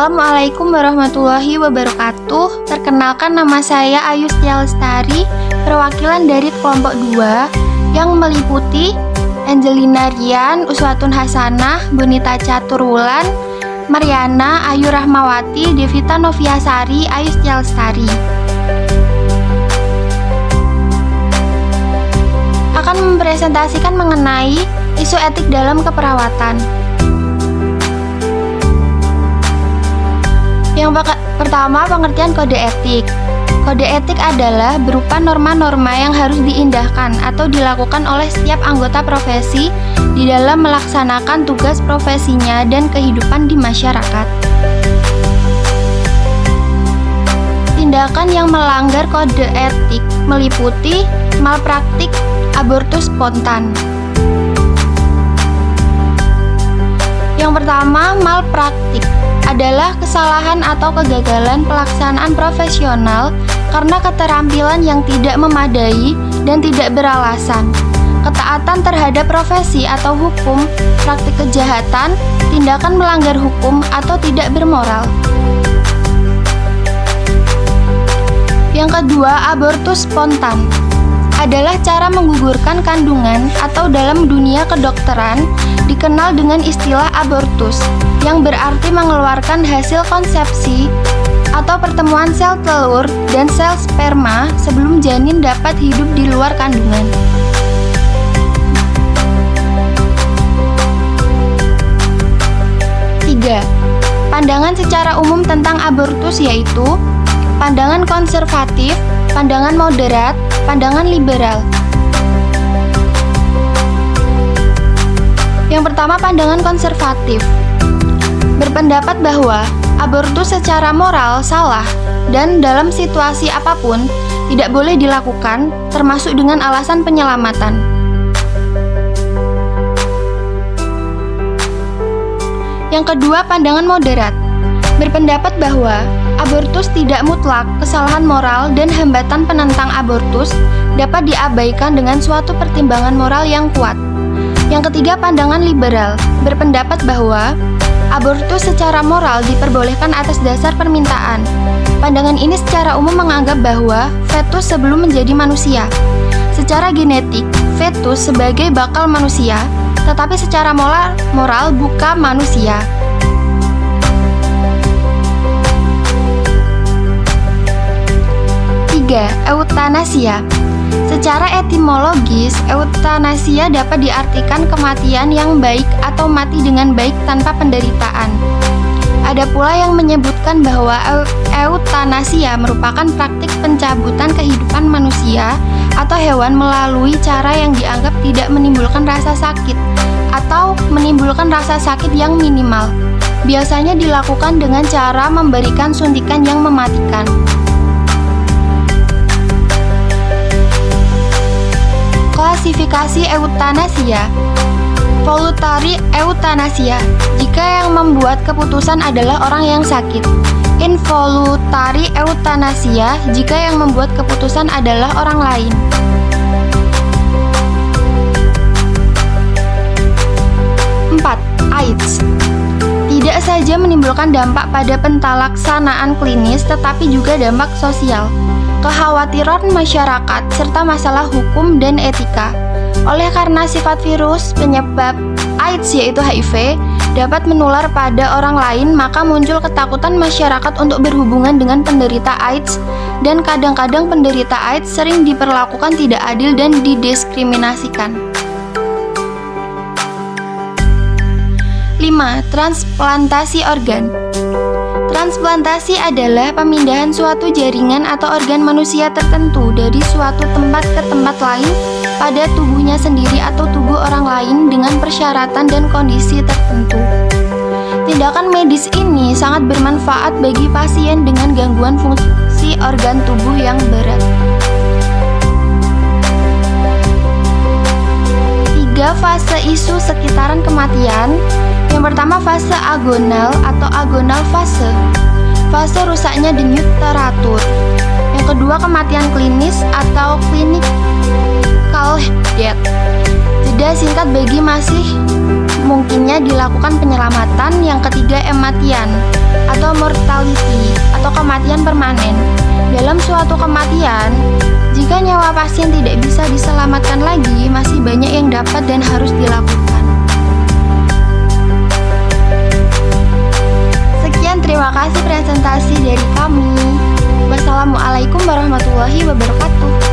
Assalamualaikum warahmatullahi wabarakatuh. Perkenalkan, nama saya Ayu Setia Lestari, perwakilan dari kelompok 2 yang meliputi Angelina Rian, Uswatun Hasanah, Bonita Caturwulan, Mariana, Ayu Rahmawati, Devita Noviasari, Ayu Setia Lestari. Akan mempresentasikan mengenai isu etik dalam keperawatan. Yang pertama, pengertian kode etik. Kode etik adalah berupa norma-norma yang harus diindahkan atau dilakukan oleh setiap anggota profesi di dalam melaksanakan tugas profesinya dan kehidupan di masyarakat. Tindakan yang melanggar kode etik meliputi malpraktik, abortus spontan. Yang pertama, malpraktik adalah kesalahan atau kegagalan pelaksanaan profesional karena keterampilan yang tidak memadai dan tidak beralasan, ketaatan terhadap profesi atau hukum, praktik kejahatan, tindakan melanggar hukum atau tidak bermoral. Yang kedua, abortus spontan adalah cara menggugurkan kandungan atau dalam dunia kedokteran dikenal dengan istilah abortus, yang berarti mengeluarkan hasil konsepsi atau pertemuan sel telur dan sel sperma sebelum janin dapat hidup di luar kandungan. Tiga, pandangan secara umum tentang abortus yaitu pandangan konservatif, pandangan moderat, pandangan liberal. Yang pertama, pandangan konservatif berpendapat bahwa abortus secara moral salah dan dalam situasi apapun tidak boleh dilakukan, termasuk dengan alasan penyelamatan. Yang kedua, pandangan moderat berpendapat bahwa abortus tidak mutlak kesalahan moral dan hambatan penentang abortus dapat diabaikan dengan suatu pertimbangan moral yang kuat. Yang ketiga, pandangan liberal berpendapat bahwa abortus secara moral diperbolehkan atas dasar permintaan. Pandangan ini secara umum menganggap bahwa fetus sebelum menjadi manusia, secara genetik, fetus sebagai bakal manusia, tetapi secara moral bukan manusia. Tiga, eutanasia. Secara etimologis, eutanasia dapat diartikan kematian yang baik atau mati dengan baik tanpa penderitaan. Ada pula yang menyebutkan bahwa eutanasia merupakan praktik pencabutan kehidupan manusia atau hewan melalui cara yang dianggap tidak menimbulkan rasa sakit atau menimbulkan rasa sakit yang minimal. Biasanya dilakukan dengan cara memberikan suntikan yang mematikan. Klasifikasi eutanasia. Voluntary euthanasia, jika yang membuat keputusan adalah orang yang sakit. Involuntary euthanasia, jika yang membuat keputusan adalah orang lain. Empat, AIDS. Tidak saja menimbulkan dampak pada pentalaksanaan klinis, tetapi juga dampak sosial, kekhawatiran masyarakat, serta masalah hukum dan etika. Oleh karena sifat virus penyebab AIDS yaitu HIV dapat menular pada orang lain, maka muncul ketakutan masyarakat untuk berhubungan dengan penderita AIDS, dan kadang-kadang penderita AIDS sering diperlakukan tidak adil dan didiskriminasikan. 5. Transplantasi organ. Transplantasi adalah pemindahan suatu jaringan atau organ manusia tertentu dari suatu tempat ke tempat lain pada tubuhnya sendiri atau tubuh orang lain dengan persyaratan dan kondisi tertentu. Tindakan medis ini sangat bermanfaat bagi pasien dengan gangguan fungsi organ tubuh yang berat. 3. Fase isu sekitaran kematian. Yang pertama, fase agonal atau agonal fase. Fase rusaknya denyut teratur. Yang kedua, kematian klinis atau clinical death. Jeda singkat bagi masih mungkinnya dilakukan penyelamatan. Yang ketiga, ematian atau mortality atau kematian permanen. Dalam suatu kematian, jika nyawa pasien tidak bisa diselamatkan lagi, masih banyak yang dapat dan harus dilakukan. Sekian, terima kasih presentasi dari kami. Wassalamualaikum warahmatullahi wabarakatuh.